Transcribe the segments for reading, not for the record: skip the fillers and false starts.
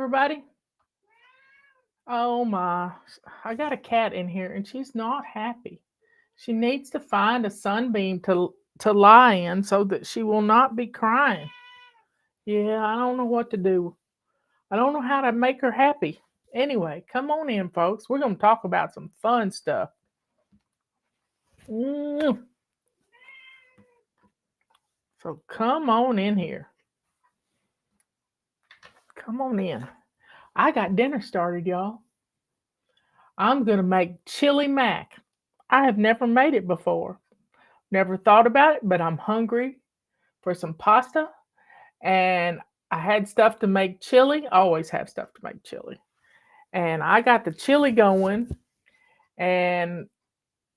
everybody. Oh my, I got a cat in here and she's not happy. She needs to find a sunbeam to lie in so that she will not be crying. Yeah, I don't know what to do. I don't know how to make her happy. Anyway, come on in, folks. We're going to talk about some fun stuff. Mm, So come on in here. Come on in. I got dinner started, y'all. I'm going to make chili mac. I have never made it before. Never thought about it, but I'm hungry for some pasta. And I had stuff to make chili. I always have stuff to make chili. And I got the chili going. And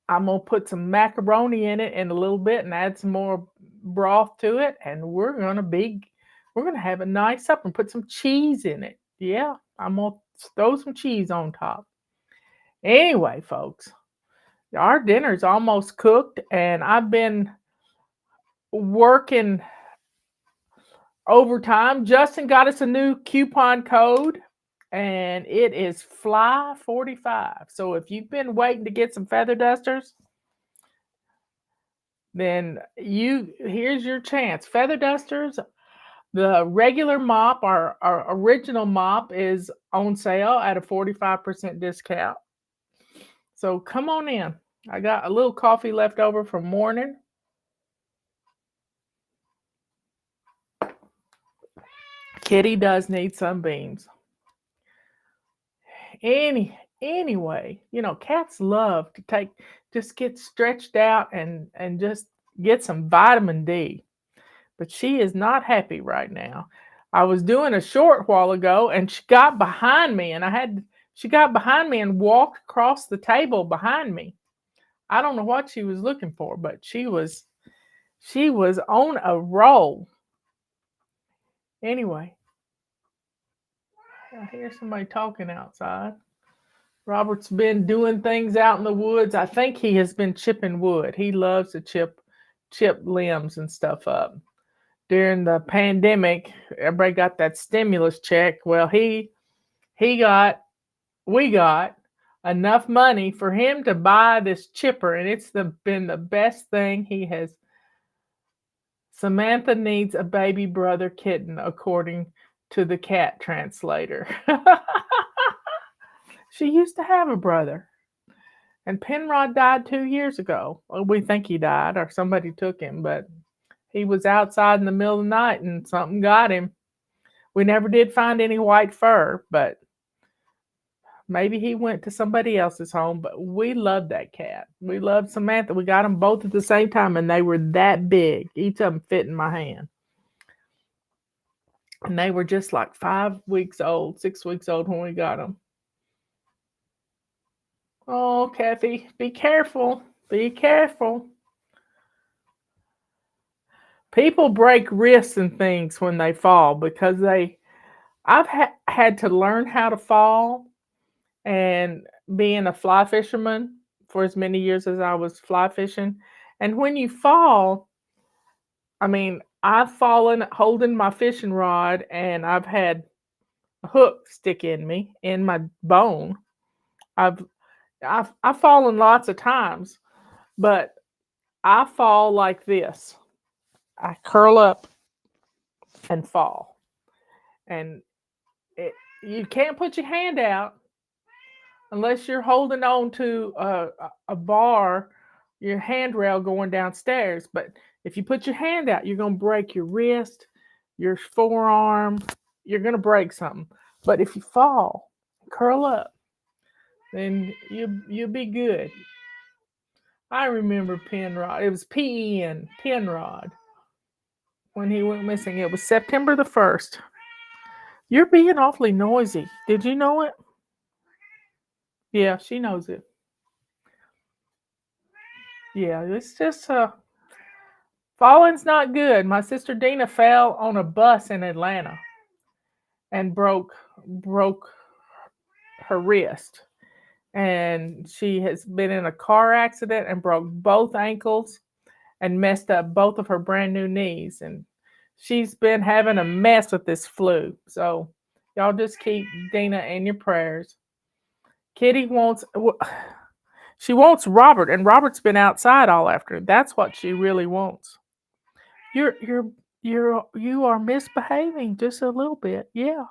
I'm going to put some macaroni in it in a little bit and add some more broth to it. And we're going to have a nice supper and put some cheese in it. Yeah, I'm going to throw some cheese on top. Anyway, folks, our dinner's almost cooked. And I've been working overtime. Justin got us a new coupon code and it is FLY45. So if you've been waiting to get some feather dusters, then here's your chance. Feather dusters, the regular mop, our original mop is on sale at a 45% discount. So come on in. I got a little coffee left over from morning. Kitty does need sunbeams. Anyway, cats love to just get stretched out and just get some vitamin D. But she is not happy right now. I was doing a short while ago and she got behind me she got behind me and walked across the table behind me. I don't know what she was looking for, but she was on a roll. Anyway, I hear somebody talking outside. Robert's been doing things out in the woods. I think he has been chipping wood. He loves to chip limbs and stuff up. During the pandemic, everybody got that stimulus check. Well, we got enough money for him to buy this chipper, and it's been the best thing he has. Samantha needs a baby brother kitten, according to the cat translator. She used to have a brother. And Penrod died 2 years ago. Well, we think he died or somebody took him, but he was outside in the middle of the night and something got him. We never did find any white fur, but maybe he went to somebody else's home. But we loved that cat. We loved Samantha. We got them both at the same time, and they were that big. Each of them fit in my hand. And they were just like 5 weeks old, 6 weeks old when we got them. Oh, Kathy, be careful. Be careful. People break wrists and things when they fall because I've had to learn how to fall, and being a fly fisherman for as many years as I was fly fishing. And when you fall, I've fallen holding my fishing rod and I've had a hook stick in my bone. I've fallen lots of times, but I fall like this. I curl up and fall. And you can't put your hand out unless you're holding on to a bar, your handrail going downstairs. But if you put your hand out, you're going to break your wrist, your forearm. You're going to break something. But if you fall, curl up, then you'll be good. I remember Penrod. It was P-E-N, Penrod. When he went missing, it was September the 1st. You're being awfully noisy. Did you know it? Yeah, she knows it. Yeah, it's just falling's not good. My sister Dina fell on a bus in Atlanta and broke her wrist. And she has been in a car accident and broke both ankles and messed up both of her brand new knees. And she's been having a mess with this flu. So Y'all just keep Dina in your prayers. Kitty wants she wants Robert, and Robert's been outside all afternoon. That's what she really wants. You're you're you are misbehaving just a little bit. Yeah.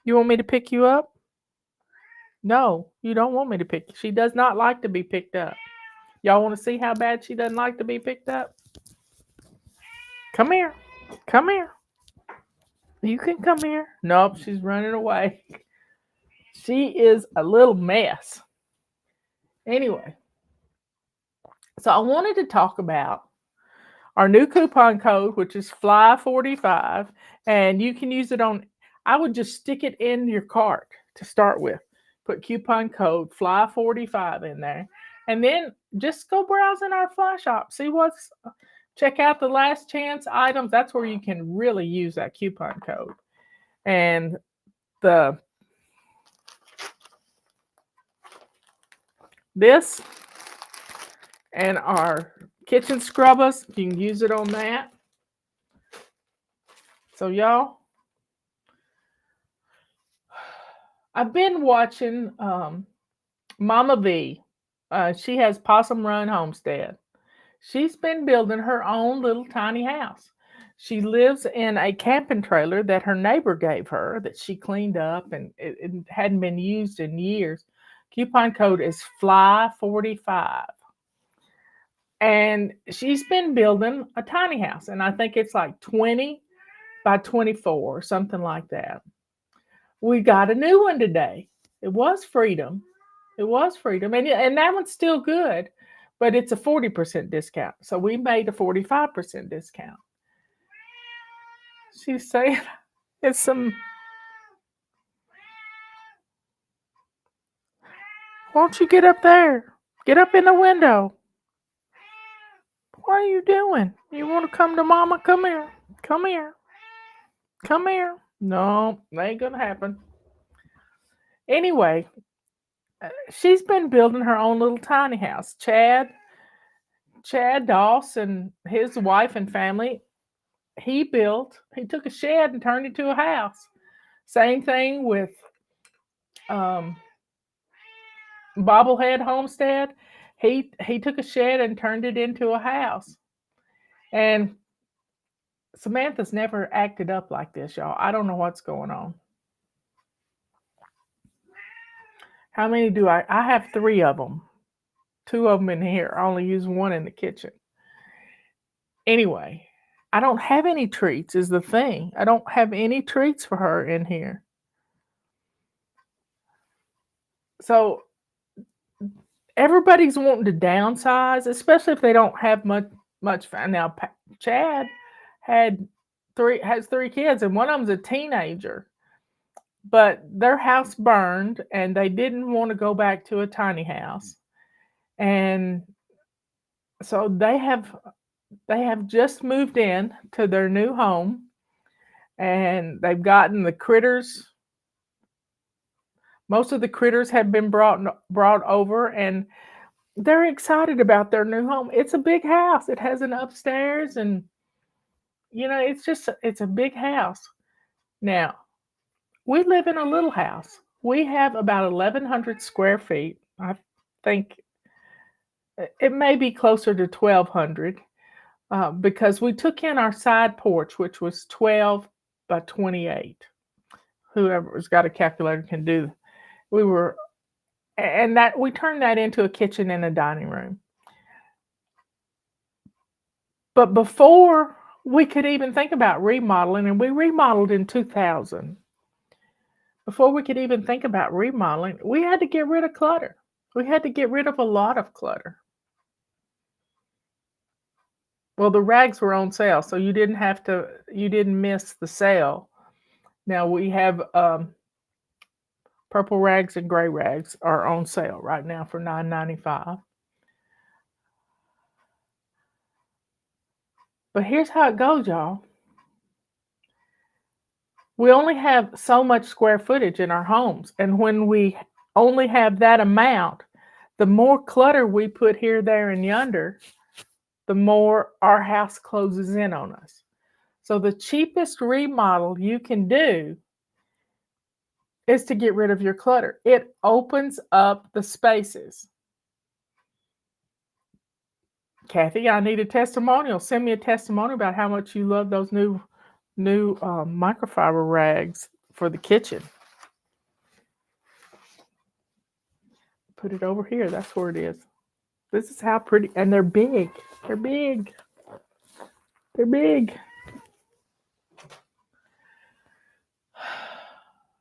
You want me to pick you up? No, you don't want me to pick you. She does not like to be picked up. Y'all want to see how bad she doesn't like to be picked up? Come here. Come here. You can come here. Nope, she's running away. She is a little mess. Anyway, so I wanted to talk about our new coupon code, which is FLY45, and you can use it on, I would just stick it in your cart to start with. Put coupon code FLY45 in there, and then just go browse in our Fly Shop. Check out the last chance items. That's where you can really use that coupon code. And this and our kitchen scrubbers, you can use it on that. So y'all, I've been watching Mama V. She has Possum Run Homestead. She's been building her own little tiny house. She lives in a camping trailer that her neighbor gave her that she cleaned up, and it hadn't been used in years. Coupon code is FLY45. And she's been building a tiny house, and I think it's like 20 by 24, something like that. We got a new one today. It was Freedom. And that one's still good, but it's a 40% discount. So we made a 45% discount. She's saying it's some. Won't you get up there? Get up in the window. What are you doing? You want to come to Mama? Come here. Come here. Come here. No, that ain't gonna happen. Anyway, she's been building her own little tiny house. Chad Doss and his wife and family, he took a shed and turned it into a house. Same thing with Bobblehead Homestead. He took a shed and turned it into a house. And Samantha's never acted up like this, y'all. I don't know what's going on. How many do I have 3 of them. 2 of them in here. I only use 1 in the kitchen. Anyway, I don't have any treats is the thing. I don't have any treats for her in here. So everybody's wanting to downsize, especially if they don't have much fun. Now Chad has 3 kids, and one of them's a teenager. But their house burned, and they didn't want to go back to a tiny house. And so they have just moved in to their new home, and they've gotten the critters. Most of the critters have been brought over, and they're excited about their new home. It's a big house. It has an upstairs, and it's a big house. Now, we live in a little house. We have about 1,100 square feet. I think it may be closer to 1,200 because we took in our side porch, which was 12 by 28. Whoever's got a calculator can do. We turned that into a kitchen and a dining room. But before we could even think about remodeling, and we remodeled in 2000. Before we could even think about remodeling, we had to get rid of clutter. We had to get rid of a lot of clutter. Well, the rags were on sale, so you didn't miss the sale. Now we have purple rags and gray rags are on sale right now for $9.95. But here's how it goes, y'all. We only have so much square footage in our homes, and when we only have that amount, the more clutter we put here, there, and yonder, the more our house closes in on us. So the cheapest remodel you can do is to get rid of your clutter. It opens up the spaces. Kathy, I need a testimonial. Send me a testimonial about how much you love those new microfiber rags for the kitchen. Put it over here. That's where it is. This is how pretty, and they're big. They're big. They're big.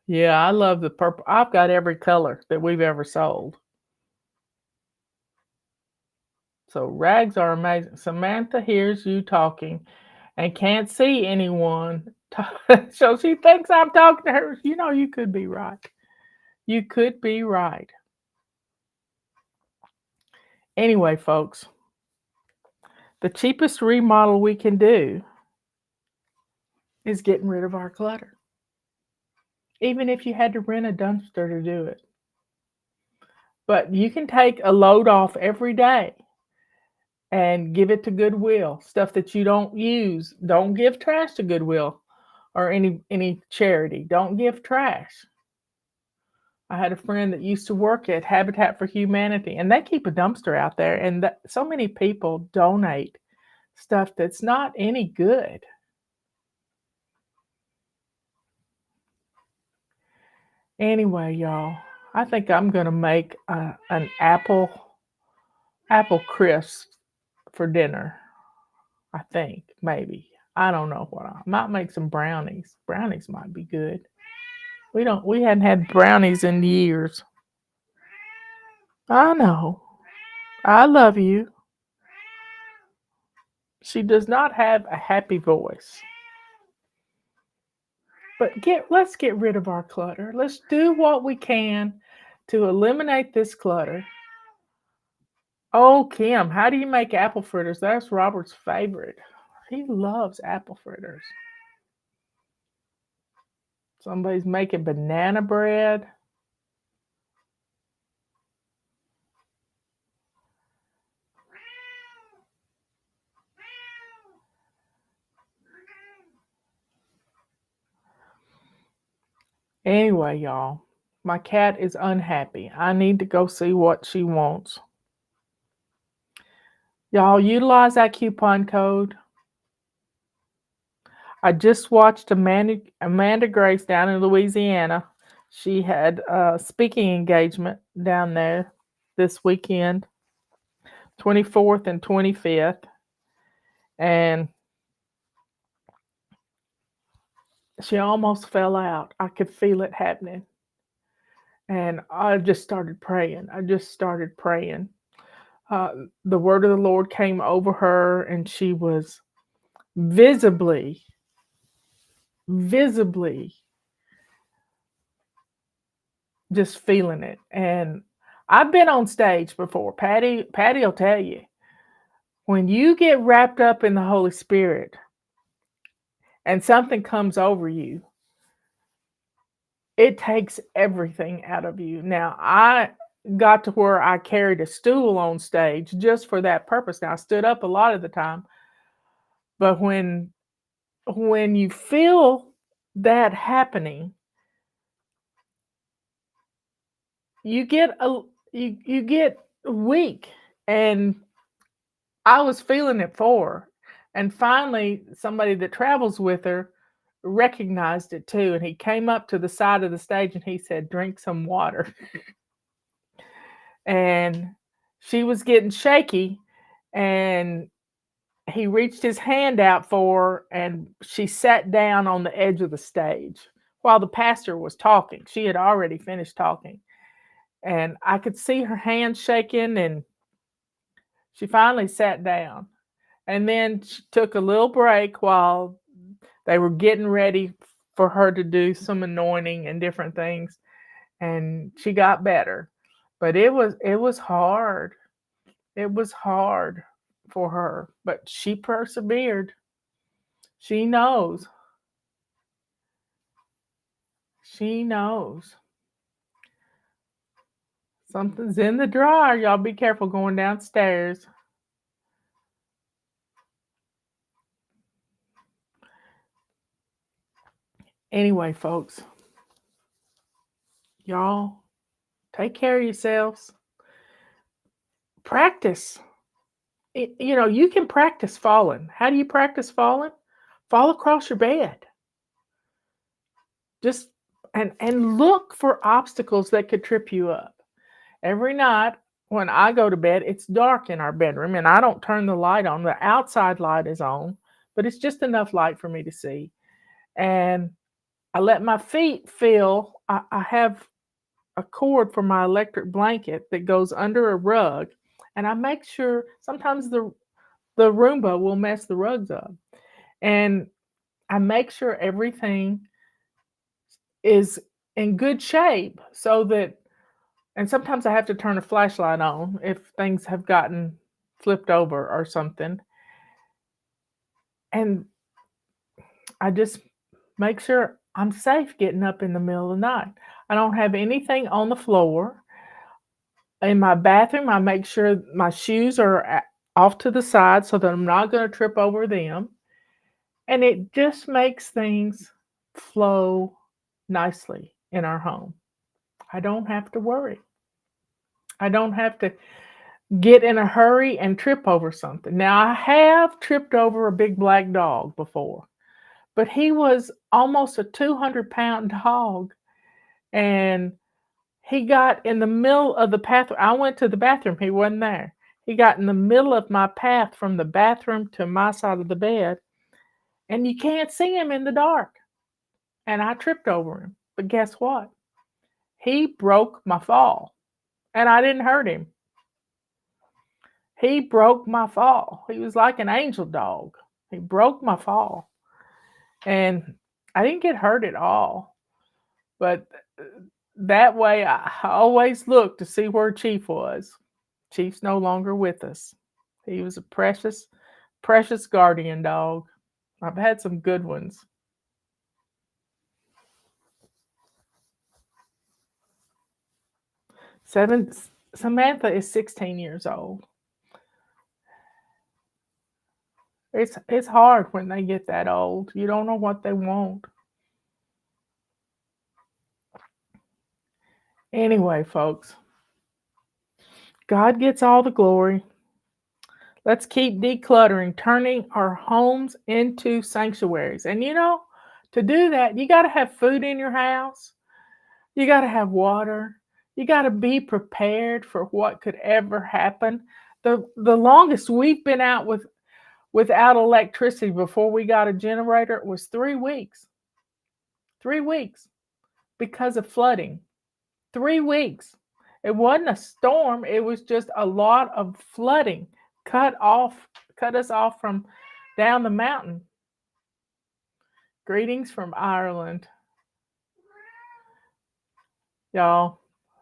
Yeah, I love the purple. I've got every color that we've ever sold. So rags are amazing. Samantha hears you talking and can't see anyone. So she thinks I'm talking to her. You know, you could be right. You could be right. Anyway, folks, the cheapest remodel we can do is getting rid of our clutter. Even if you had to rent a dumpster to do it. But you can take a load off every day and give it to Goodwill. Stuff that you don't use. Don't give trash to Goodwill or any charity. Don't give trash. I had a friend that used to work at Habitat for Humanity, and they keep a dumpster out there, and so many people donate stuff that's not any good. Anyway, y'all, I think I'm gonna make an apple crisp for dinner. I think maybe. I don't know what. I might make some brownies. Brownies might be good. We hadn't had brownies in years. I know. I love you. She does not have a happy voice. But let's get rid of our clutter. Let's do what we can to eliminate this clutter. Oh, Kim, how do you make apple fritters? That's Robert's favorite. He loves apple fritters. Somebody's making banana bread. Anyway, y'all, my cat is unhappy. I need to go see what she wants. Y'all utilize that coupon code. I just watched Amanda Grace down in Louisiana. She had a speaking engagement down there this weekend, 24th and 25th. And she almost fell out. I could feel it happening. And I just started praying. The word of the Lord came over her, and she was visibly just feeling it. And I've been on stage before. Patty will tell you, when you get wrapped up in the Holy Spirit and something comes over you, it takes everything out of you. Now, I got to where I carried a stool on stage just for that purpose. Now, I stood up a lot of the time, but when you feel that happening, you get you get weak. And I was feeling it for her. And finally, somebody that travels with her recognized it too. And he came up to the side of the stage and he said, "Drink some water." And she was getting shaky. And he reached his hand out for her, and she sat down on the edge of the stage while the pastor was talking. She had already finished talking. And I could see her hands shaking, and she finally sat down. And then she took a little break while they were getting ready for her to do some anointing and different things. And she got better. But it was hard. It was hard for her, but she persevered. She knows. She knows. Something's in the dryer. Y'all be careful going downstairs. Anyway, folks, Y'all, take care of yourselves. Practice. You can practice falling. How do you practice falling? Fall across your bed. Just and look for obstacles that could trip you up. Every night when I go to bed, it's dark in our bedroom and I don't turn the light on. The outside light is on, but it's just enough light for me to see. And I let my feet feel. I have a cord for my electric blanket that goes under a rug, and I make sure sometimes the Roomba will mess the rugs up, and I make sure everything is in good shape so that. And sometimes I have to turn a flashlight on if things have gotten flipped over or something. And I just make sure I'm safe getting up in the middle of the night. I don't have anything on the floor. In my bathroom, I make sure my shoes are off to the side so that I'm not going to trip over them. And it just makes things flow nicely in our home. I don't have to worry. I don't have to get in a hurry and trip over something. Now, I have tripped over a big black dog before, but he was almost a 200-pound dog. And he got in the middle of the path. I went to the bathroom, he wasn't there. He got in the middle of my path from the bathroom to my side of the bed, and you can't see him in the dark. And I tripped over him. But guess what? He broke my fall, and I didn't hurt him. He broke my fall. He was like an angel dog. He broke my fall. And I didn't get hurt at all. But that way, I always looked to see where Chief was. Chief's no longer with us. He was a precious, precious guardian dog. I've had some good ones. Samantha is 16 years old. It's hard when they get that old. You don't know what they want. Anyway, folks, God gets all the glory. Let's keep decluttering, turning our homes into sanctuaries. And to do that, you got to have food in your house. You got to have water. You got to be prepared for what could ever happen. The longest we've been out without electricity before we got a generator was 3 weeks. 3 weeks because of flooding. 3 weeks. It wasn't a storm, it was just a lot of flooding. Cut us off from down the mountain. Greetings from Ireland. Y'all,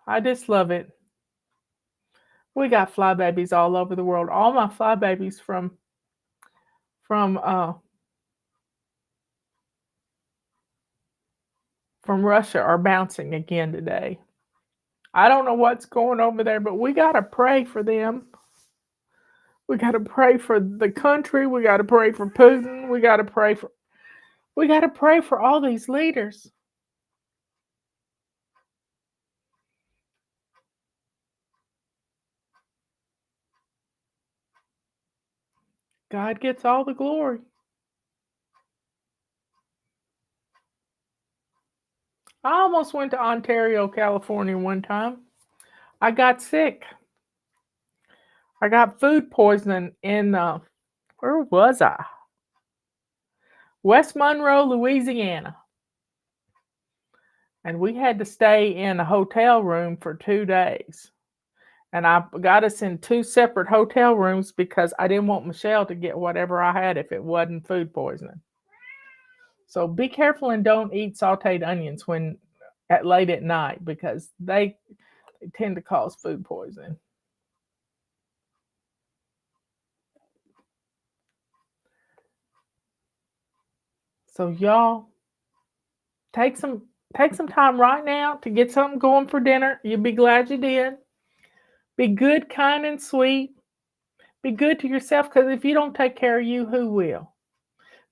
I just love it. We got fly babies all over the world. All my fly babies from Russia are bouncing again today. I don't know what's going over there, but we got to pray for them. We got to pray for the country. We got to pray for Putin. We got to pray for all these leaders. God gets all the glory. I almost went to Ontario, California one time. I got sick. I got food poisoning in, where was I? West Monroe, Louisiana. And we had to stay in a hotel room for 2 days. And I got us in 2 separate hotel rooms because I didn't want Michelle to get whatever I had if it wasn't food poisoning. So be careful and don't eat sauteed onions late at night because they tend to cause food poisoning. So y'all, take some time right now to get something going for dinner. You'll be glad you did. Be good, kind, and sweet. Be good to yourself because if you don't take care of you, who will?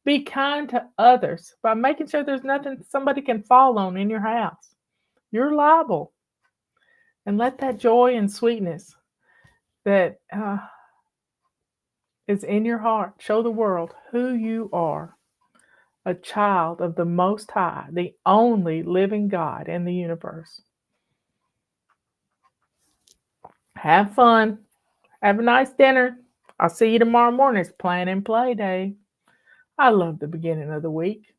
Be kind to others by making sure there's nothing somebody can fall on in your house. You're liable. And let that joy and sweetness that is in your heart show the world who you are, a child of the Most High, the only living God in the universe. Have fun. Have a nice dinner. I'll see you tomorrow morning. It's Plan and Play Day. I love the beginning of the week.